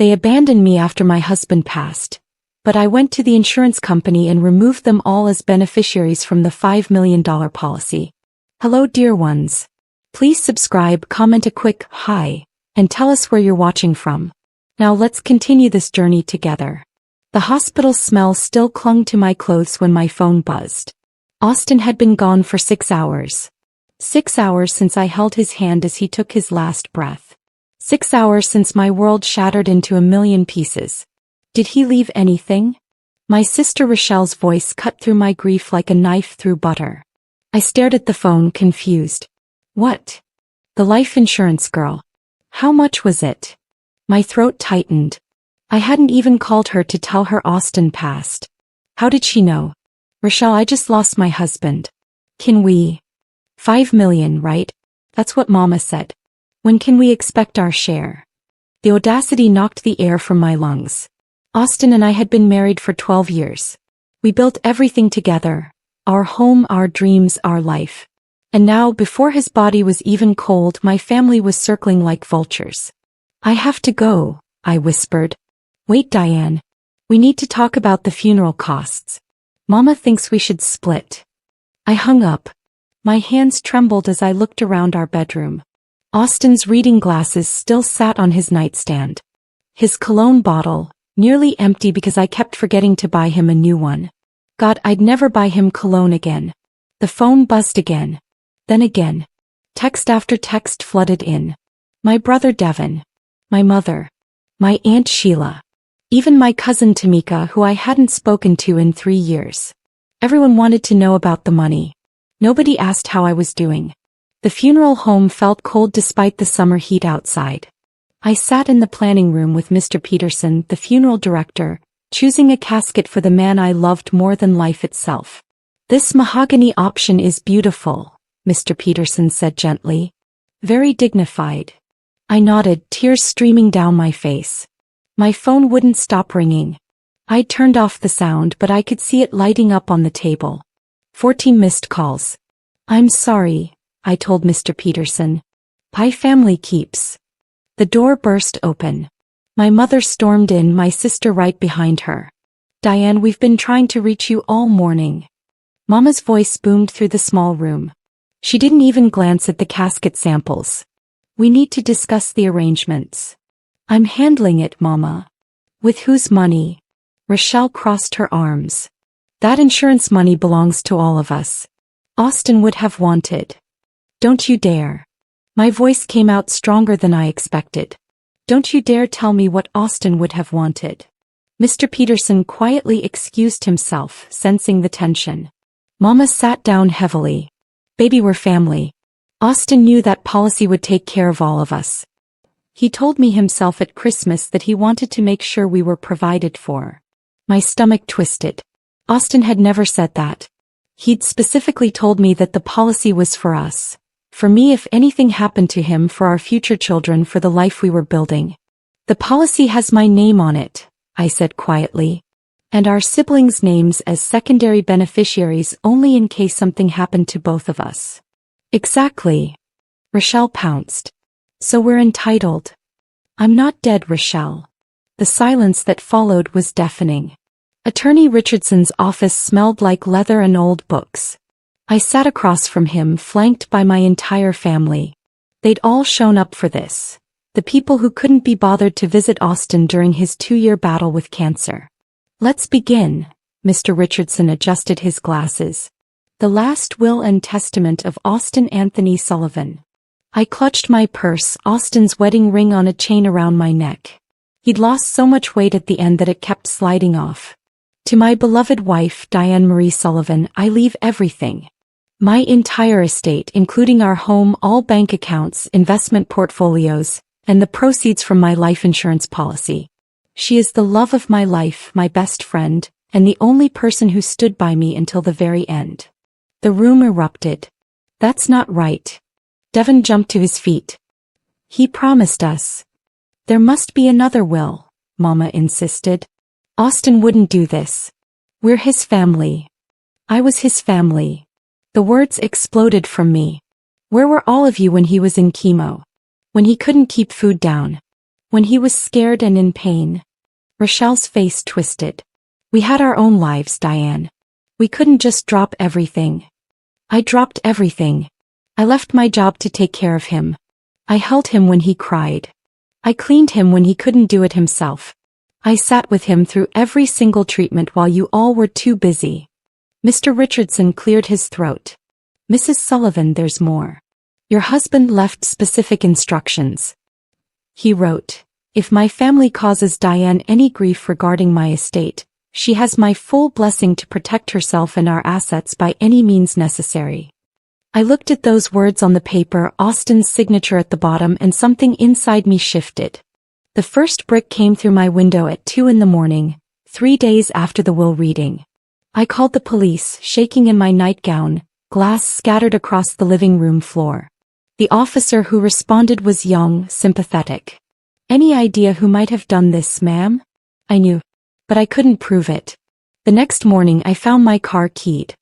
They abandoned me after my husband passed. But I went to the insurance company and removed them all as beneficiaries from the $5 million policy. Hello dear ones. Please subscribe, comment a quick hi, and tell us where you're watching from. Now let's continue this journey together. The hospital smell still clung to my clothes when my phone buzzed. Austin had been gone for 6 hours. 6 hours since I held his hand as he took his last breath. 6 hours since my world shattered into a million pieces. Did he leave anything? My sister Rochelle's voice cut through my grief like a knife through butter. I stared at the phone, confused. What? The life insurance girl. How much was it? My throat tightened. I hadn't even called her to tell her Austin passed. How did she know? Rochelle, I just lost my husband. Can we? 5 million, right? That's what Mama said. When can we expect our share? The audacity knocked the air from my lungs. Austin and I had been married for 12 years. We built everything together. Our home, our dreams, our life. And now, before his body was even cold, my family was circling like vultures. I have to go, I whispered. Wait, Diane. We need to talk about the funeral costs. Mama thinks we should split. I hung up. My hands trembled as I looked around our bedroom. Austin's reading glasses still sat on his nightstand. His cologne bottle, nearly empty because I kept forgetting to buy him a new one. God, I'd never buy him cologne again. The phone buzzed again. Then again. Text after text flooded in. My brother Devin. My mother. My Aunt Sheila. Even my cousin Tamika, who I hadn't spoken to in 3 years. Everyone wanted to know about the money. Nobody asked how I was doing. The funeral home felt cold despite the summer heat outside. I sat in the planning room with Mr. Peterson, the funeral director, choosing a casket for the man I loved more than life itself. This mahogany option is beautiful, Mr. Peterson said gently. Very dignified. I nodded, tears streaming down my face. My phone wouldn't stop ringing. I turned off the sound, but I could see it lighting up on the table. 14 missed calls. I'm sorry, I told Mr. Peterson. My family keeps. The door burst open. My mother stormed in, my sister right behind her. Diane, we've been trying to reach you all morning. Mama's voice boomed through the small room. She didn't even glance at the casket samples. We need to discuss the arrangements. I'm handling it, Mama. With whose money? Rochelle crossed her arms. That insurance money belongs to all of us. Austin would have wanted. Don't you dare. My voice came out stronger than I expected. Don't you dare tell me what Austin would have wanted. Mr. Peterson quietly excused himself, sensing the tension. Mama sat down heavily. Baby, we're family. Austin knew that policy would take care of all of us. He told me himself at Christmas that he wanted to make sure we were provided for. My stomach twisted. Austin had never said that. He'd specifically told me that the policy was for us. For me, if anything happened to him, for our future children, for the life we were building. The policy has my name on it, I said quietly. And our siblings' names as secondary beneficiaries only in case something happened to both of us. Exactly. Rochelle pounced. So we're entitled. I'm not dead, Rochelle. The silence that followed was deafening. Attorney Richardson's office smelled like leather and old books. I sat across from him, flanked by my entire family. They'd all shown up for this. The people who couldn't be bothered to visit Austin during his 2-year battle with cancer. Let's begin. Mr. Richardson adjusted his glasses. The last will and testament of Austin Anthony Sullivan. I clutched my purse, Austin's wedding ring on a chain around my neck. He'd lost so much weight at the end that it kept sliding off. To my beloved wife, Diane Marie Sullivan, I leave everything. My entire estate, including our home, all bank accounts, investment portfolios, and the proceeds from my life insurance policy. She is the love of my life, my best friend, and the only person who stood by me until the very end. The room erupted. That's not right. Devin jumped to his feet. He promised us. There must be another will, Mama insisted. Austin wouldn't do this. We're his family. I was his family. The words exploded from me. Where were all of you when he was in chemo? When he couldn't keep food down? When he was scared and in pain. Rochelle's face twisted. We had our own lives, Diane. We couldn't just drop everything. I dropped everything. I left my job to take care of him. I held him when he cried. I cleaned him when he couldn't do it himself. I sat with him through every single treatment while you all were too busy. Mr. Richardson cleared his throat. Mrs. Sullivan, there's more. Your husband left specific instructions. He wrote, if my family causes Diane any grief regarding my estate, she has my full blessing to protect herself and our assets by any means necessary. I looked at those words on the paper, Austin's signature at the bottom, and something inside me shifted. The first brick came through my window at 2 a.m, 3 days after the will reading. I called the police, shaking in my nightgown, glass scattered across the living room floor. The officer who responded was young, sympathetic. Any idea who might have done this, ma'am? I knew. But I couldn't prove it. The next morning I found my car keyed.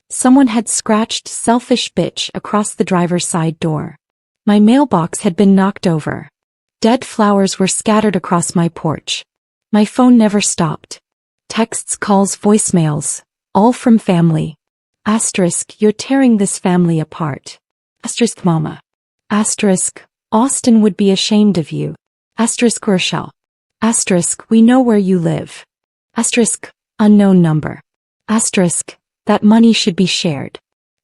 Someone had scratched "selfish bitch" across the driver's side door. My mailbox had been knocked over. Dead flowers were scattered across my porch. My phone never stopped. Texts, calls, voicemails, all from family. Asterisk, you're tearing this family apart. Asterisk, mama. Asterisk, Austin would be ashamed of you. Asterisk, Rochelle. Asterisk, we know where you live. Asterisk, unknown number. Asterisk, that money should be shared.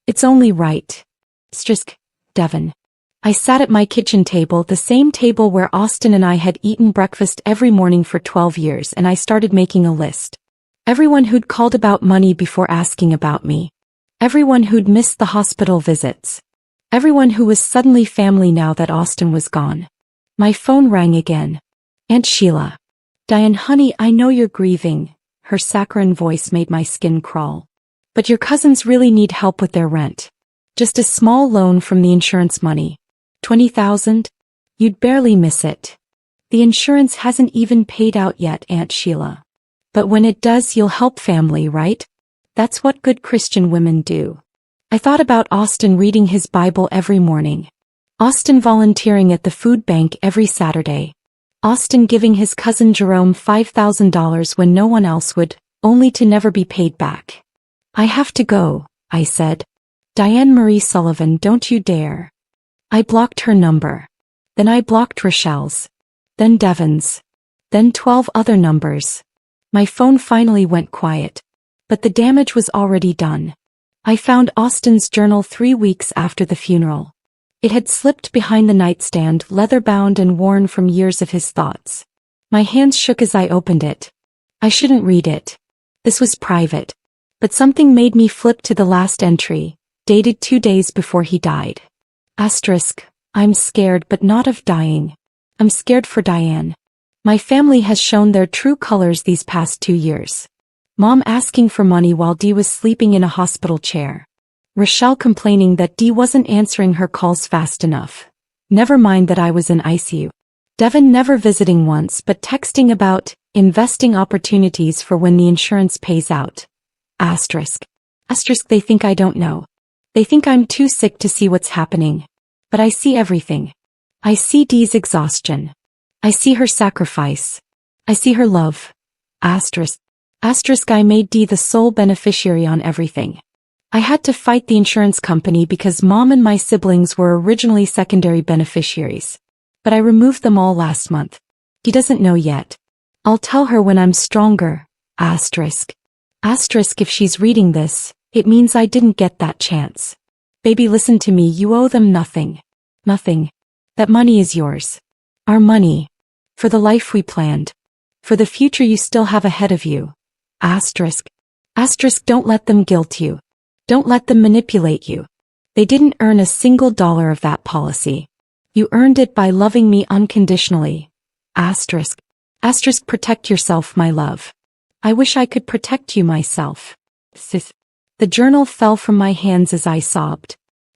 It's only right. Asterisk, Devon. I sat at my kitchen table, the same table where Austin and I had eaten breakfast every morning for 12 years, and I started making a list. Everyone who'd called about money before asking about me. Everyone who'd missed the hospital visits. Everyone who was suddenly family now that Austin was gone. My phone rang again. Aunt Sheila. Diane, honey, I know you're grieving. Her saccharine voice made my skin crawl. But your cousins really need help with their rent. Just a small loan from the insurance money. 20,000? You'd barely miss it. The insurance hasn't even paid out yet, Aunt Sheila. But when it does, you'll help family, right? That's what good Christian women do. I thought about Austin reading his Bible every morning. Austin volunteering at the food bank every Saturday. Austin giving his cousin Jerome $5,000 when no one else would, only to never be paid back. I have to go, I said. Diane Marie Sullivan, don't you dare. I blocked her number. Then I blocked Rochelle's. Then Devon's. Then 12 other numbers. My phone finally went quiet. But the damage was already done. I found Austin's journal 3 weeks after the funeral. It had slipped behind the nightstand, leather-bound and worn from years of his thoughts. My hands shook as I opened it. I shouldn't read it. This was private. But something made me flip to the last entry, dated 2 days before he died. Asterisk, I'm scared but not of dying. I'm scared for Diane. My family has shown their true colors these past 2 years. Mom asking for money while Dee was sleeping in a hospital chair. Rochelle complaining that Dee wasn't answering her calls fast enough. Never mind that I was in ICU. Devon never visiting once but texting about investing opportunities for when the insurance pays out. Asterisk. Asterisk, they think I don't know. They think I'm too sick to see what's happening. But I see everything. I see Dee's exhaustion. I see her sacrifice. I see her love. Asterisk. Asterisk, I made Dee the sole beneficiary on everything. I had to fight the insurance company because Mom and my siblings were originally secondary beneficiaries. But I removed them all last month. Dee doesn't know yet. I'll tell her when I'm stronger. Asterisk. Asterisk, if she's reading this, it means I didn't get that chance. Baby, listen to me, you owe them nothing. Nothing. That money is yours. Our money. For the life we planned. For the future you still have ahead of you. Asterisk. Asterisk, don't let them guilt you. Don't let them manipulate you. They didn't earn a single dollar of that policy. You earned it by loving me unconditionally. Asterisk. Asterisk, protect yourself, my love. I wish I could protect you myself. Sis. The journal fell from my hands as I sobbed.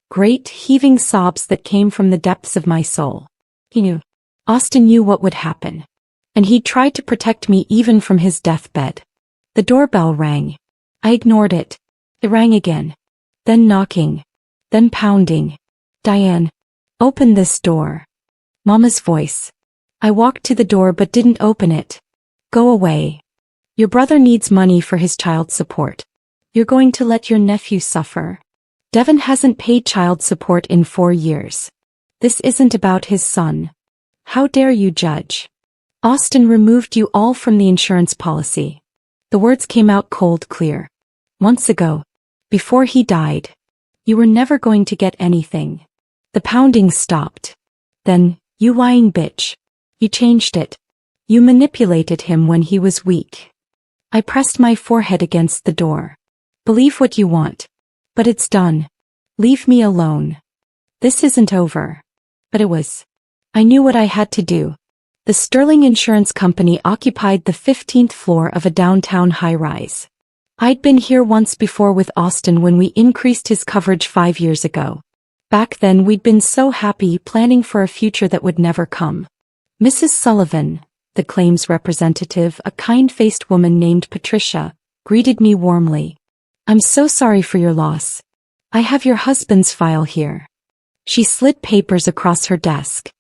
Great, heaving sobs that came from the depths of my soul. He knew. Austin knew what would happen. And he tried to protect me even from his deathbed. The doorbell rang. I ignored it. It rang again. Then knocking. Then pounding. Diane. Open this door. Mama's voice. I walked to the door but didn't open it. Go away. Your brother needs money for his child support. You're going to let your nephew suffer. Devin hasn't paid child support in 4 years. This isn't about his son. How dare you judge? Austin removed you all from the insurance policy. The words came out cold clear. Months ago. Before he died. You were never going to get anything. The pounding stopped. Then, you lying bitch. You changed it. You manipulated him when he was weak. I pressed my forehead against the door. Believe what you want. But it's done. Leave me alone. This isn't over. But it was. I knew what I had to do. The Sterling Insurance Company occupied the 15th floor of a downtown high-rise. I'd been here once before with Austin when we increased his coverage 5 years ago. Back then we'd been so happy planning for a future that would never come. Mrs. Sullivan, the claims representative, a kind-faced woman named Patricia, greeted me warmly. I'm so sorry for your loss. I have your husband's file here. She slid papers across her desk.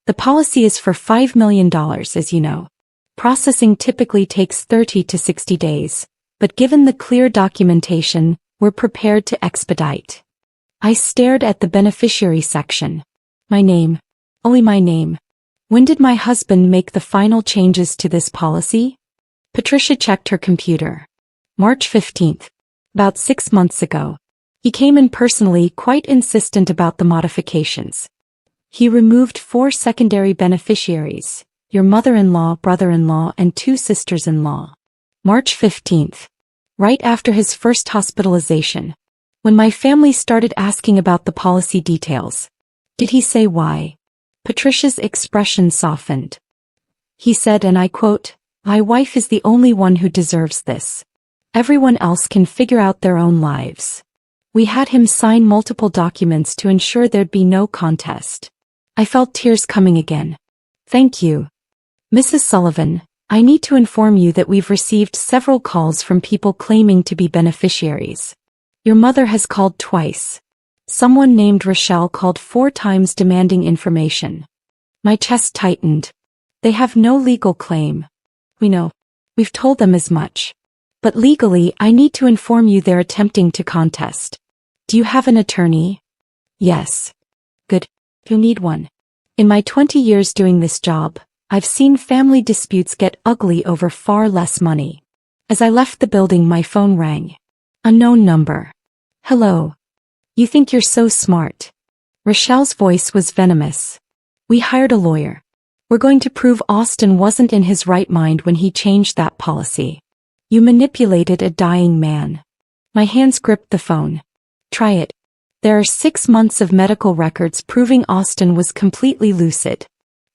The policy is for $5 million, as you know. Processing typically takes 30 to 60 days. But given the clear documentation, we're prepared to expedite. I stared at the beneficiary section. My name. Only my name. When did my husband make the final changes to this policy? Patricia checked her computer. March 15th. About 6 months ago. He came in personally, quite insistent about the modifications. He removed 4 secondary beneficiaries, your mother-in-law, brother-in-law, and 2 sisters-in-law. March 15th. Right after his first hospitalization. When my family started asking about the policy details. Did he say why? Patricia's expression softened. He said, and I quote, "My wife is the only one who deserves this. Everyone else can figure out their own lives." We had him sign multiple documents to ensure there'd be no contest. I felt tears coming again. Thank you. Mrs. Sullivan, I need to inform you that we've received several calls from people claiming to be beneficiaries. Your mother has called twice. Someone named Rochelle called 4 times demanding information. My chest tightened. They have no legal claim. We know. We've told them as much. But legally, I need to inform you they're attempting to contest. Do you have an attorney? Yes. Good. You need one. In my 20 years doing this job, I've seen family disputes get ugly over far less money. As I left the building, my phone rang. Unknown number. Hello. You think you're so smart. Rochelle's voice was venomous. We hired a lawyer. We're going to prove Austin wasn't in his right mind when he changed that policy. You manipulated a dying man. My hands gripped the phone. Try it. There are 6 months of medical records proving Austin was completely lucid.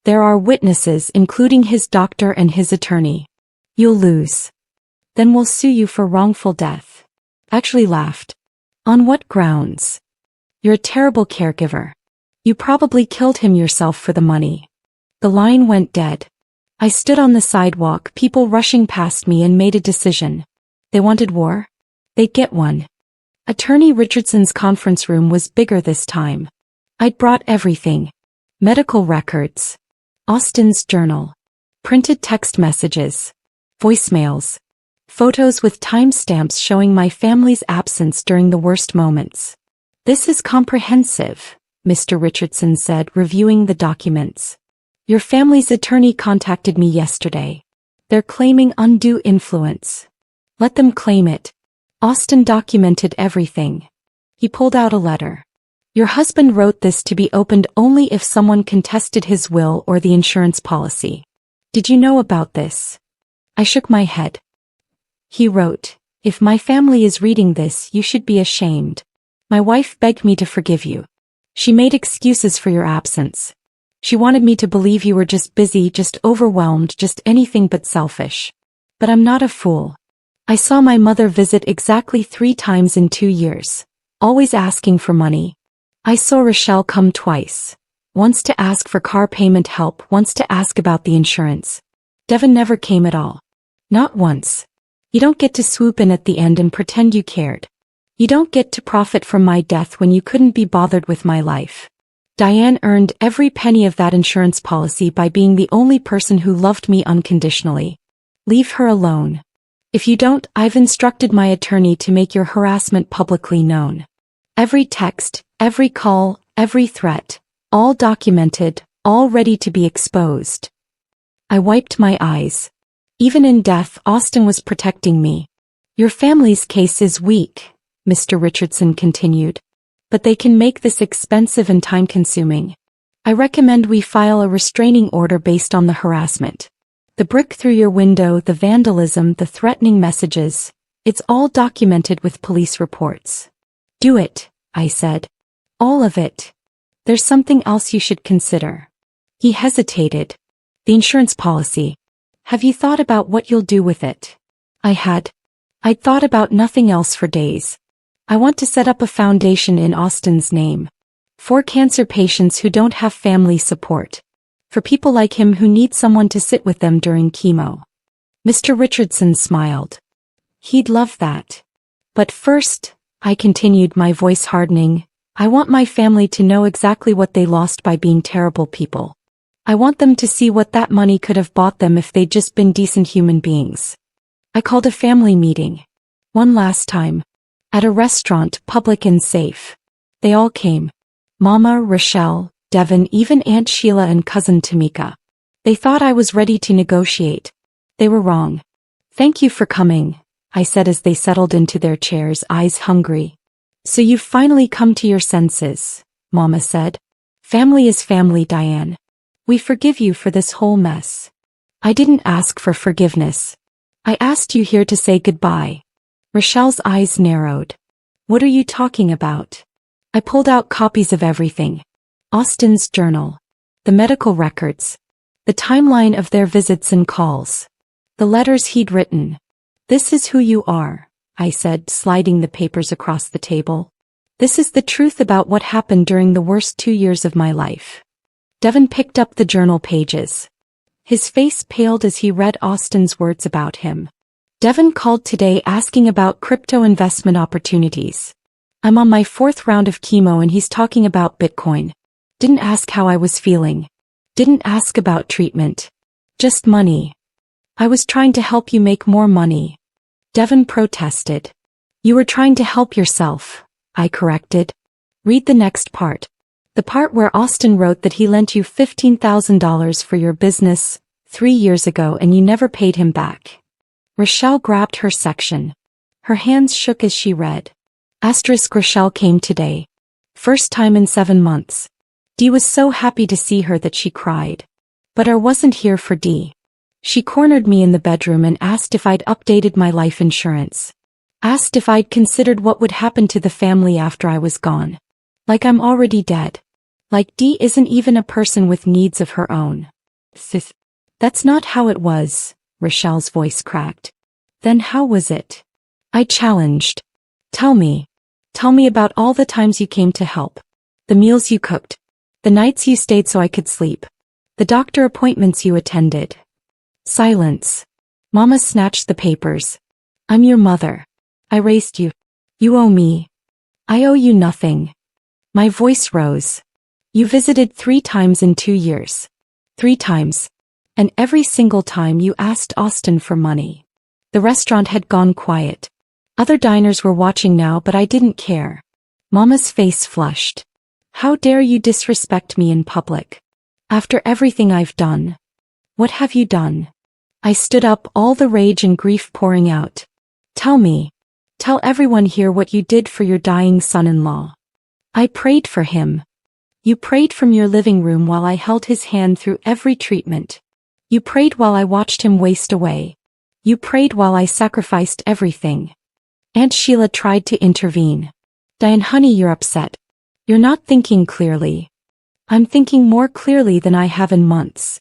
There are witnesses, including his doctor and his attorney. You'll lose. Then we'll sue you for wrongful death. Actually laughed. On what grounds? You're a terrible caregiver. You probably killed him yourself for the money. The line went dead. I stood on the sidewalk, people rushing past me, and made a decision. They wanted war? They'd get one. Attorney Richardson's conference room was bigger this time. I'd brought everything. Medical records. Austin's journal. Printed text messages. Voicemails. Photos with timestamps showing my family's absence during the worst moments. This is comprehensive, Mr. Richardson said, reviewing the documents. Your family's attorney contacted me yesterday. They're claiming undue influence. Let them claim it. Austin documented everything. He pulled out a letter. Your husband wrote this to be opened only if someone contested his will or the insurance policy. Did you know about this? I shook my head. He wrote, if my family is reading this, you should be ashamed. My wife begged me to forgive you. She made excuses for your absence. She wanted me to believe you were just busy, just overwhelmed, just anything but selfish. But I'm not a fool. I saw my mother visit exactly 3 times in 2 years, always asking for money. I saw Rochelle come twice. Once to ask for car payment help, once to ask about the insurance. Devin never came at all. Not once. You don't get to swoop in at the end and pretend you cared. You don't get to profit from my death when you couldn't be bothered with my life. Diane earned every penny of that insurance policy by being the only person who loved me unconditionally. Leave her alone. If you don't, I've instructed my attorney to make your harassment publicly known. Every text, every call, every threat, all documented, all ready to be exposed. I wiped my eyes. Even in death, Austin was protecting me. Your family's case is weak, Mr. Richardson continued. But they can make this expensive and time-consuming. I recommend we file a restraining order based on the harassment. The brick through your window, the vandalism, the threatening messages, it's all documented with police reports. Do it, I said. All of it. There's something else you should consider. He hesitated. The insurance policy. Have you thought about what you'll do with it? I'd thought about nothing else for days. I want to set up a foundation in Austin's name. For cancer patients who don't have family support. For people like him who need someone to sit with them during chemo. Mr. Richardson smiled. He'd love that. But first, I continued, my voice hardening, I want my family to know exactly what they lost by being terrible people. I want them to see what that money could have bought them if they'd just been decent human beings. I called a family meeting. One last time. At a restaurant, public and safe. They all came. Mama, Rochelle, Devin, even Aunt Sheila and cousin Tamika. They thought I was ready to negotiate. They were wrong. Thank you for coming, I said as they settled into their chairs, eyes hungry. So you've finally come to your senses, Mama said. Family is family, Diane. We forgive you for this whole mess. I didn't ask for forgiveness. I asked you here to say goodbye. Rochelle's eyes narrowed. What are you talking about? I pulled out copies of everything. Austin's journal. The medical records. The timeline of their visits and calls. The letters he'd written. This is who you are, I said, sliding the papers across the table. This is the truth about what happened during the worst 2 years of my life. Devin picked up the journal pages. His face paled as he read Austin's words about him. Devin called today asking about crypto investment opportunities. I'm on my 4th round of chemo and he's talking about Bitcoin. Didn't ask how I was feeling. Didn't ask about treatment. Just money. I was trying to help you make more money. Devin protested. You were trying to help yourself, I corrected. Read the next part. The part where Austin wrote that he lent you $15,000 for your business 3 years ago and you never paid him back. Rochelle grabbed her section. Her hands shook as she read. Rochelle came today. First time in 7 months. Dee was so happy to see her that she cried. But I wasn't here for Dee. She cornered me in the bedroom and asked if I'd updated my life insurance. Asked if I'd considered what would happen to the family after I was gone. Like I'm already dead. Like Dee isn't even a person with needs of her own. Sis. That's not how it was. Rochelle's voice cracked. Then how was it? I challenged. Tell me. Tell me about all the times you came to help. The meals you cooked. The nights you stayed so I could sleep. The doctor appointments you attended. Silence. Mama snatched the papers. I'm your mother. I raised you. You owe me. I owe you nothing. My voice rose. You visited 3 times in 2 years. 3 times. And every single time you asked Austin for money. The restaurant had gone quiet. Other diners were watching now, but I didn't care. Mama's face flushed. How dare you disrespect me in public? After everything I've done. What have you done? I stood up, all the rage and grief pouring out. Tell me. Tell everyone here what you did for your dying son-in-law. I prayed for him. You prayed from your living room while I held his hand through every treatment. You prayed while I watched him waste away. You prayed while I sacrificed everything. Aunt Sheila tried to intervene. Diane, honey, you're upset. You're not thinking clearly. I'm thinking more clearly than I have in months.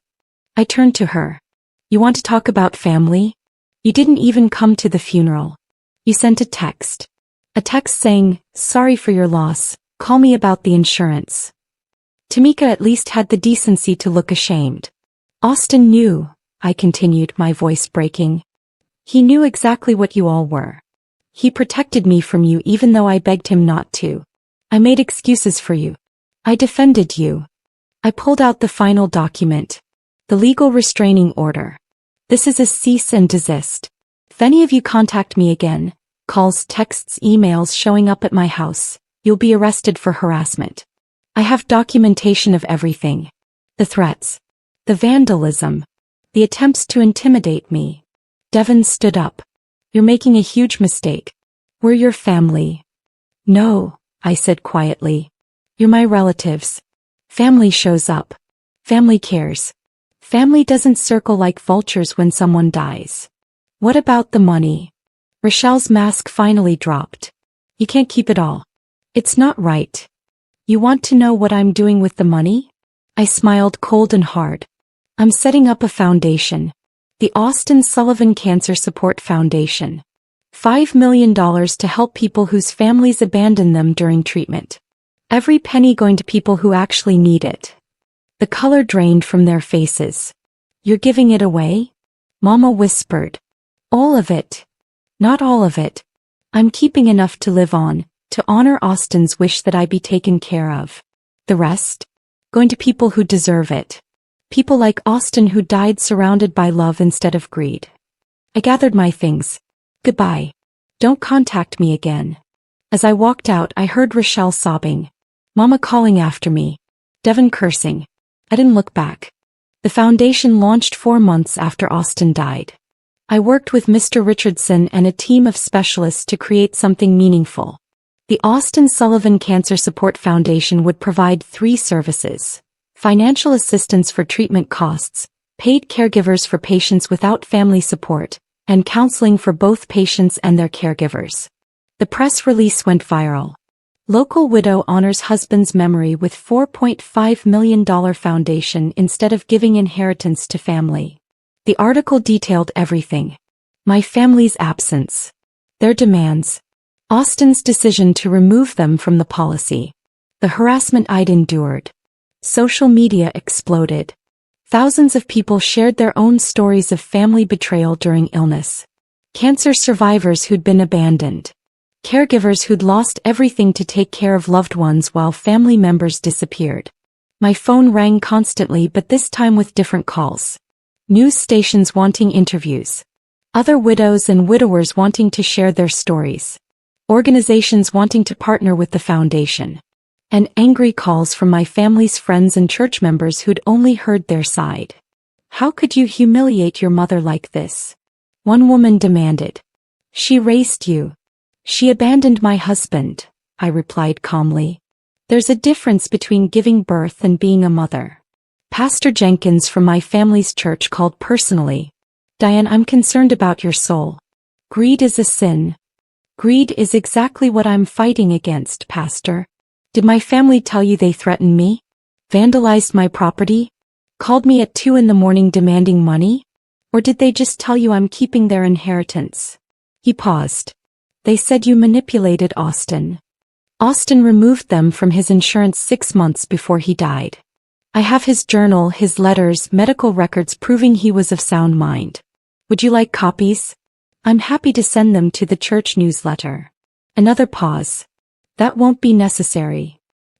I turned to her. You want to talk about family? You didn't even come to the funeral. You sent a text. A text saying, sorry for your loss, call me about the insurance. Tamika at least had the decency to look ashamed. Austin knew, I continued, my voice breaking. He knew exactly what you all were. He protected me from you even though I begged him not to. I made excuses for you. I defended you. I pulled out the final document. The legal restraining order. This is a cease and desist. If any of you contact me again, calls, texts, emails showing up at my house, you'll be arrested for harassment. I have documentation of everything. The threats. The vandalism. The attempts to intimidate me. Devon stood up. You're making a huge mistake. We're your family. No, I said quietly. You're my relatives. Family shows up. Family cares. Family doesn't circle like vultures when someone dies. What about the money? Rochelle's mask finally dropped. You can't keep it all. It's not right. You want to know what I'm doing with the money? I smiled cold and hard. I'm setting up a foundation. The Austin Sullivan Cancer Support Foundation. $5 million to help people whose families abandon them during treatment. Every penny going to people who actually need it. The color drained from their faces. You're giving it away? Mama whispered. All of it. Not all of it. I'm keeping enough to live on, to honor Austin's wish that I be taken care of. The rest? Going to people who deserve it. People like Austin who died surrounded by love instead of greed. I gathered my things. Goodbye. Don't contact me again. As I walked out, I heard Rochelle sobbing. Mama calling after me. Devon cursing. I didn't look back. The foundation launched 4 months after Austin died. I worked with Mr. Richardson and a team of specialists to create something meaningful. The Austin Sullivan Cancer Support Foundation would provide 3 services: financial assistance for treatment costs, paid caregivers for patients without family support, and counseling for both patients and their caregivers. The press release went viral. Local widow honors husband's memory with $4.5 million foundation instead of giving inheritance to family. The article detailed everything. My family's absence. Their demands. Austin's decision to remove them from the policy. The harassment I'd endured. Social media exploded. Thousands of people shared their own stories of family betrayal during illness. Cancer survivors who'd been abandoned. Caregivers who'd lost everything to take care of loved ones while family members disappeared. My phone rang constantly, but this time with different calls. News stations wanting interviews. Other widows and widowers wanting to share their stories. Organizations wanting to partner with the foundation. And angry calls from my family's friends and church members who'd only heard their side. How could you humiliate your mother like this? One woman demanded. She raised you. She abandoned my husband, I replied calmly. There's a difference between giving birth and being a mother. Pastor Jenkins from my family's church called personally. Diane, I'm concerned about your soul. Greed is a sin. Greed is exactly what I'm fighting against, Pastor. Did my family tell you they threatened me? Vandalized my property? Called me at 2 a.m. demanding money? Or did they just tell you I'm keeping their inheritance? He paused. They said you manipulated Austin. Austin removed them from his insurance 6 months before he died. I have his journal, his letters, medical records proving he was of sound mind. Would you like copies? I'm happy to send them to the church newsletter. Another pause. That won't be necessary.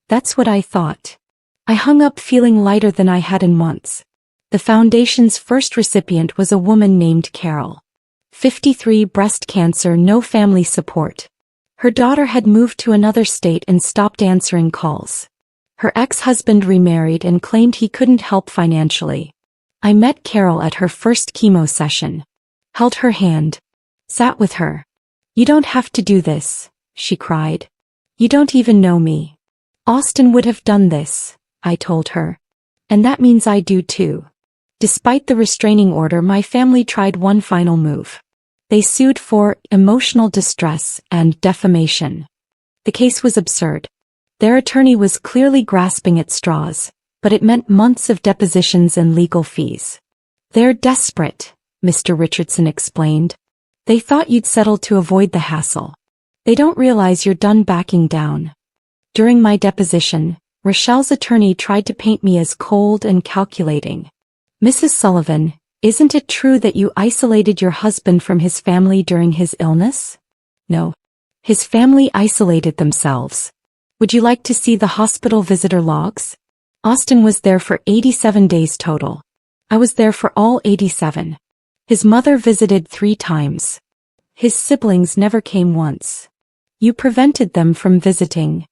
That's what I thought. I hung up feeling lighter than I had in months. The foundation's first recipient was a woman named Carol. 53, breast cancer, no family support. Her daughter had moved to another state and stopped answering calls. Her ex-husband remarried and claimed he couldn't help financially. I met Carol at her first chemo session. Held her hand. Sat with her. You don't have to do this, she cried. You don't even know me. Austin would have done this, I told her. And that means I do too. Despite the restraining order, my family tried one final move. They sued for emotional distress and defamation. The case was absurd. Their attorney was clearly grasping at straws, but it meant months of depositions and legal fees. They're desperate, Mr. Richardson explained. They thought you'd settle to avoid the hassle. They don't realize you're done backing down. During my deposition, Rochelle's attorney tried to paint me as cold and calculating. Mrs. Sullivan, isn't it true that you isolated your husband from his family during his illness? No. His family isolated themselves. Would you like to see the hospital visitor logs? Austin was there for 87 days total. I was there for all 87. His mother visited 3 times. His siblings never came once. You prevented them from visiting.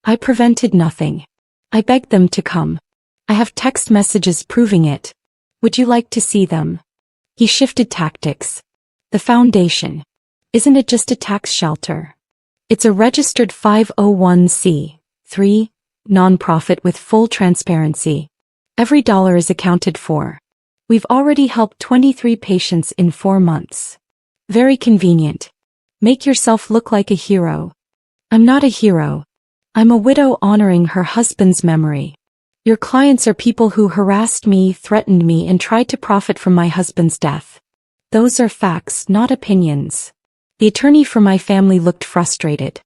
I prevented nothing. I begged them to come. I have text messages proving it. Would you like to see them? He shifted tactics. The foundation. Isn't it just a tax shelter? It's a registered 501(c)(3) nonprofit with full transparency. Every dollar is accounted for. We've already helped 23 patients in 4 months. Very convenient. Make yourself look like a hero. I'm not a hero. I'm a widow honoring her husband's memory. Your clients are people who harassed me, threatened me, and tried to profit from my husband's death. Those are facts, not opinions. The attorney for my family looked frustrated.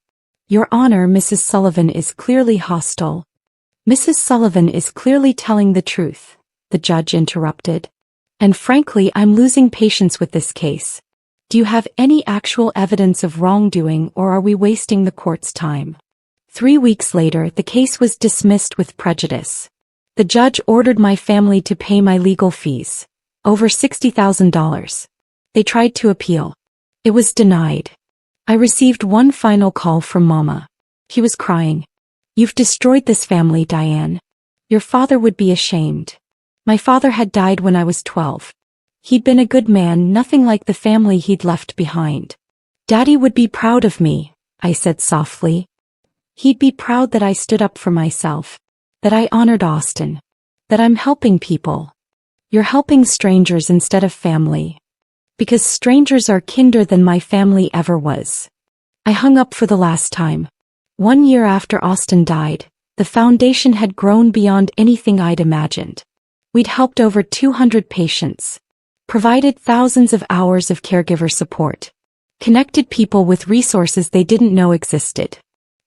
Your Honor, Mrs. Sullivan is clearly hostile. Mrs. Sullivan is clearly telling the truth, the judge interrupted. And frankly, I'm losing patience with this case. Do you have any actual evidence of wrongdoing, or are we wasting the court's time? 3 weeks later, the case was dismissed with prejudice. The judge ordered my family to pay my legal fees, over $60,000. They tried to appeal. It was denied. I received one final call from Mama. He was crying. You've destroyed this family, Diane. Your father would be ashamed. My father had died when I was 12. He'd been a good man, nothing like the family he'd left behind. Daddy would be proud of me, I said softly. He'd be proud that I stood up for myself, that I honored Austin, that I'm helping people. You're helping strangers instead of family. Because strangers are kinder than my family ever was. I hung up for the last time. 1 year after Austin died, the foundation had grown beyond anything I'd imagined. We'd helped over 200 patients, provided thousands of hours of caregiver support, connected people with resources they didn't know existed.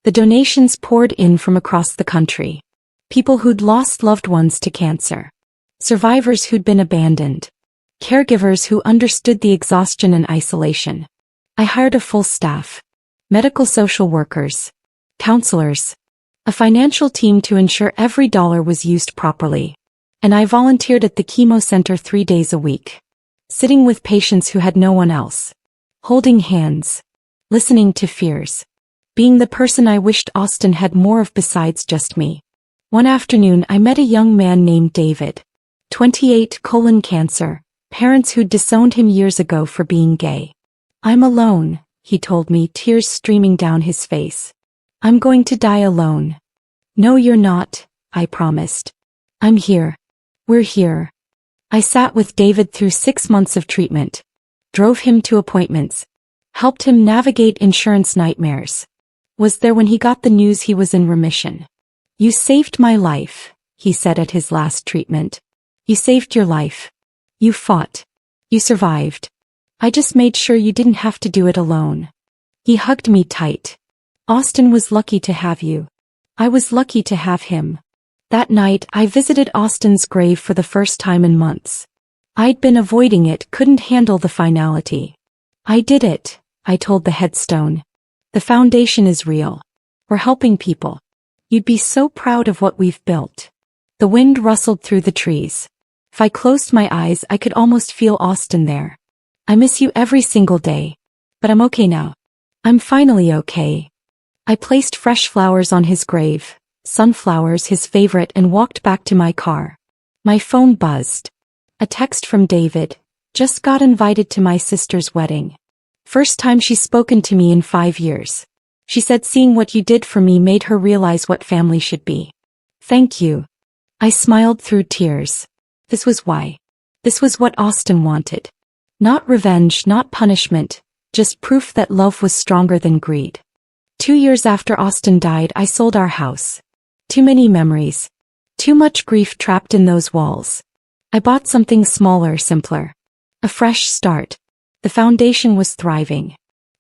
The donations poured in from across the country. People who'd lost loved ones to cancer. Survivors who'd been abandoned. Caregivers who understood the exhaustion and isolation. I hired a full staff. Medical social workers. Counselors. A financial team to ensure every dollar was used properly. And I volunteered at the chemo center 3 days a week. Sitting with patients who had no one else. Holding hands. Listening to fears. Being the person I wished Austin had more of besides just me. One afternoon I met a young man named David. 28, colon cancer. Parents who'd disowned him years ago for being gay. I'm alone, he told me, tears streaming down his face. I'm going to die alone. No, you're not, I promised. I'm here. We're here. I sat with David through 6 months of treatment. Drove him to appointments. Helped him navigate insurance nightmares. Was there when he got the news he was in remission. You saved my life, he said at his last treatment. You saved your life. You fought. You survived. I just made sure you didn't have to do it alone. He hugged me tight. Austin was lucky to have you. I was lucky to have him. That night, I visited Austin's grave for the first time in months. I'd been avoiding it, couldn't handle the finality. I did it, I told the headstone. The foundation is real. We're helping people. You'd be so proud of what we've built. The wind rustled through the trees. If I closed my eyes, I could almost feel Austin there. I miss you every single day. But I'm okay now. I'm finally okay. I placed fresh flowers on his grave, sunflowers his favorite, and walked back to my car. My phone buzzed. A text from David. Just got invited to my sister's wedding. First time she's spoken to me in 5 years. She said seeing what you did for me made her realize what family should be. Thank you. I smiled through tears. This was why. This was what Austin wanted. Not revenge, not punishment, just proof that love was stronger than greed. 2 years after Austin died, I sold our house. Too many memories. Too much grief trapped in those walls. I bought something smaller, simpler. A fresh start. The foundation was thriving.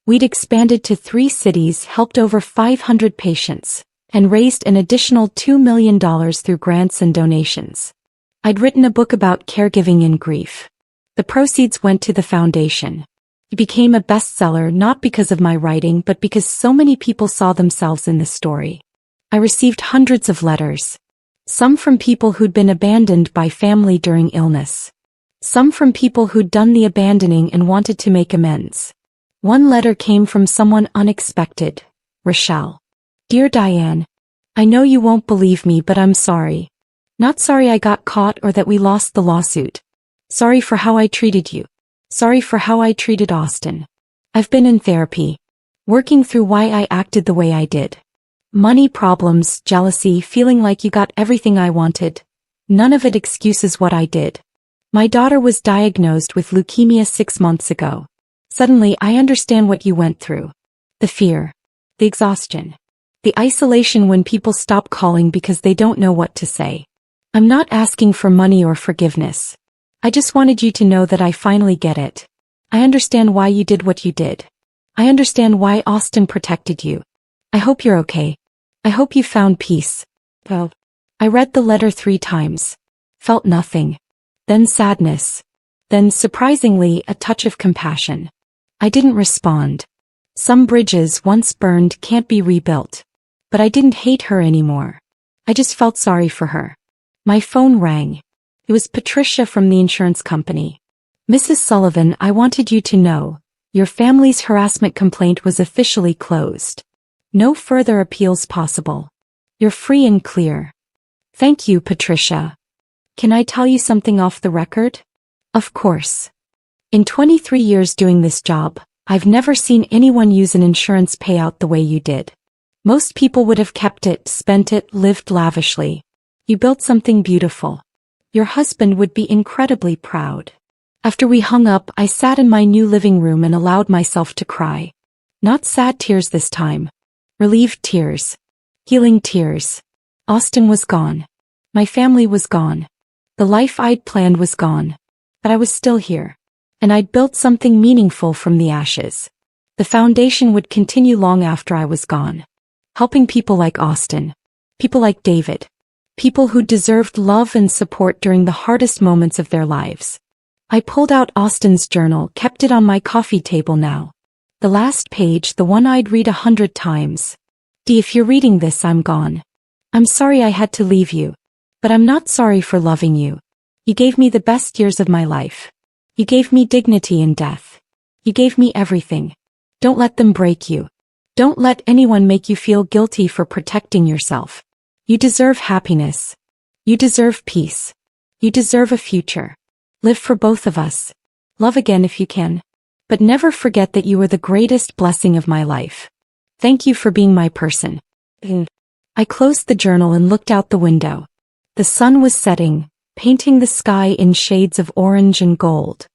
We'd expanded to 3 cities, helped over 500 patients, and raised an additional $2 million through grants and donations. I'd written a book about caregiving and grief. The proceeds went to the foundation. It became a bestseller not because of my writing but because so many people saw themselves in the story. I received hundreds of letters. Some from people who'd been abandoned by family during illness. Some from people who'd done the abandoning and wanted to make amends. One letter came from someone unexpected, Rochelle. Dear Diane, I know you won't believe me, but I'm sorry. Not sorry I got caught or that we lost the lawsuit. Sorry for how I treated you. Sorry for how I treated Austin. I've been in therapy, working through why I acted the way I did. Money problems, jealousy, feeling like you got everything I wanted. None of it excuses what I did. My daughter was diagnosed with leukemia 6 months ago. Suddenly I understand what you went through. The fear. The exhaustion. The isolation when people stop calling because they don't know what to say. I'm not asking for money or forgiveness. I just wanted you to know that I finally get it. I understand why you did what you did. I understand why Austin protected you. I hope you're okay. I hope you found peace. Well, I read the letter 3 times. Felt nothing. Then sadness. Then, surprisingly, a touch of compassion. I didn't respond. Some bridges once burned can't be rebuilt. But I didn't hate her anymore. I just felt sorry for her. My phone rang. It was Patricia from the insurance company. Mrs. Sullivan, I wanted you to know, your family's harassment complaint was officially closed. No further appeals possible. You're free and clear. Thank you, Patricia. Can I tell you something off the record? Of course. In 23 years doing this job, I've never seen anyone use an insurance payout the way you did. Most people would have kept it, spent it, lived lavishly. You built something beautiful. Your husband would be incredibly proud. After we hung up, I sat in my new living room and allowed myself to cry. Not sad tears this time. Relieved tears. Healing tears. Austin was gone. My family was gone. The life I'd planned was gone. But I was still here. And I'd built something meaningful from the ashes. The foundation would continue long after I was gone. Helping people like Austin. People like David. People who deserved love and support during the hardest moments of their lives. I pulled out Austin's journal, kept it on my coffee table now. The last page, the one I'd read 100 times. D, if you're reading this, I'm gone. I'm sorry I had to leave you. But I'm not sorry for loving you. You gave me the best years of my life. You gave me dignity in death. You gave me everything. Don't let them break you. Don't let anyone make you feel guilty for protecting yourself. You deserve happiness. You deserve peace. You deserve a future. Live for both of us. Love again if you can. But never forget that you were the greatest blessing of my life. Thank you for being my person. I closed the journal and looked out the window. The sun was setting, painting the sky in shades of orange and gold.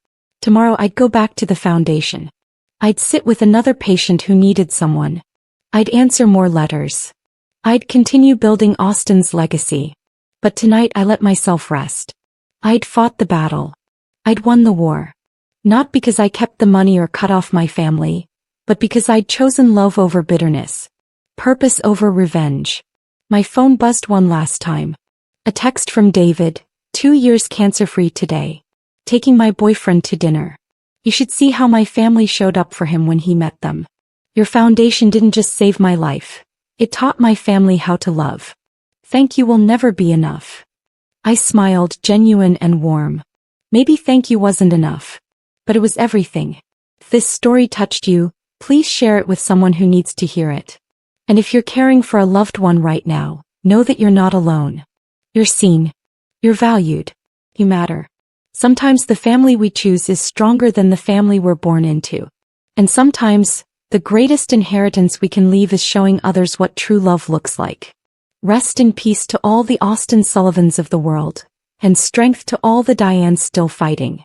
Tomorrow I'd go back to the foundation. I'd sit with another patient who needed someone. I'd answer more letters. I'd continue building Austin's legacy. But tonight I let myself rest. I'd fought the battle. I'd won the war. Not because I kept the money or cut off my family, but because I'd chosen love over bitterness. Purpose over revenge. My phone buzzed one last time. A text from David, 2 years cancer-free today. Taking my boyfriend to dinner. You should see how my family showed up for him when he met them. Your foundation didn't just save my life. It taught my family how to love. Thank you will never be enough. I smiled, genuine and warm. Maybe thank you wasn't enough. But it was everything. If this story touched you, please share it with someone who needs to hear it. And if you're caring for a loved one right now, know that you're not alone. You're seen. You're valued. You matter. Sometimes the family we choose is stronger than the family we're born into. And sometimes, the greatest inheritance we can leave is showing others what true love looks like. Rest in peace to all the Austin Sullivans of the world, and strength to all the Dianes still fighting.